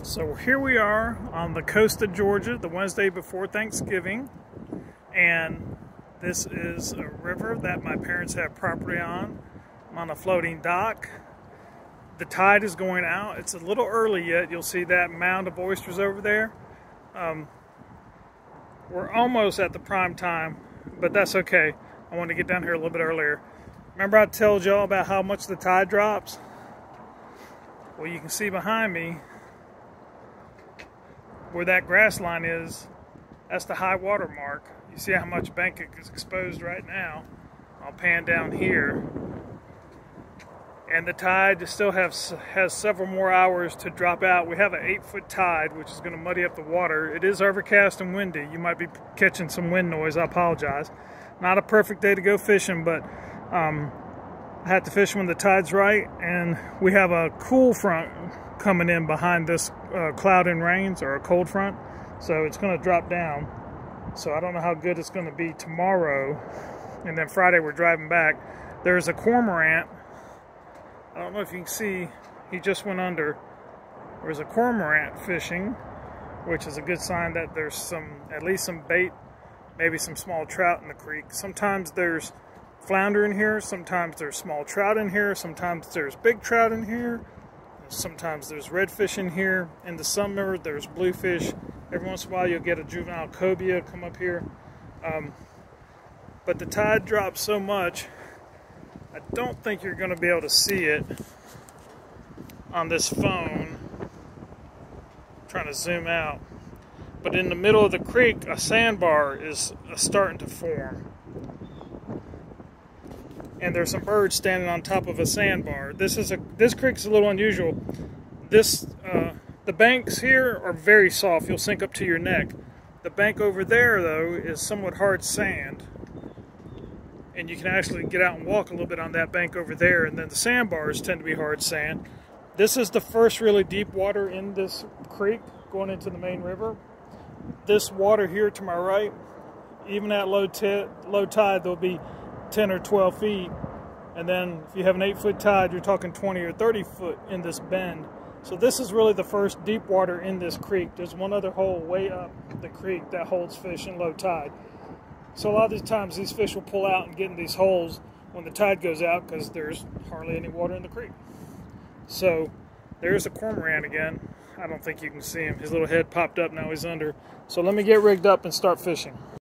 So here we are on the coast of Georgia, the Wednesday before Thanksgiving, and this is a river that my parents have property on. I'm on a floating dock. The tide is going out. It's a little early yet. You'll see that mound of oysters over there. We're almost at the prime time, but that's okay. I want to get down here a little bit earlier. Remember I told y'all about how much the tide drops? Well, you can see behind me where that grass line is. That's the high water mark. You see how much bank is exposed right now. I'll pan down here. And the tide still has several more hours to drop out. We have an 8-foot tide, which is going to muddy up the water. It is overcast and windy. You might be catching some wind noise. I apologize. Not a perfect day to go fishing, but I have to fish when the tide's right. And we have a cool front coming in behind this cloud and rains, or a cold front. So it's going to drop down. So I don't know how good it's going to be tomorrow. And then Friday we're driving back. There's a cormorant. I don't know if you can see, he just went under. There's a cormorant fishing, which is a good sign that there's at least some bait, maybe some small trout in the creek. Sometimes there's flounder in here, sometimes there's small trout in here, sometimes there's big trout in here, sometimes there's redfish in here. In the summer, there's bluefish. Every once in a while, you'll get a juvenile cobia come up here. But the tide drops so much, I don't think you're going to be able to see it on this phone. I'm trying to zoom out. But in the middle of the creek, a sandbar is starting to form. And there's some birds standing on top of a sandbar. This creek's a little unusual. The banks here are very soft. You'll sink up to your neck. The bank over there, though, is somewhat hard sand. And you can actually get out and walk a little bit on that bank over there. And then the sandbars tend to be hard sand. This is the first really deep water in this creek going into the main river. This water here to my right, even at low tide, there'll be 10 or 12 feet. And then if you have an 8-foot tide, you're talking 20 or 30 foot in this bend. So this is really the first deep water in this creek. There's one other hole way up the creek that holds fish in low tide. So a lot of these times these fish will pull out and get in these holes when the tide goes out because there's hardly any water in the creek. So there's a cormorant again. I don't think you can see him. His little head popped up, now he's under. So let me get rigged up and start fishing.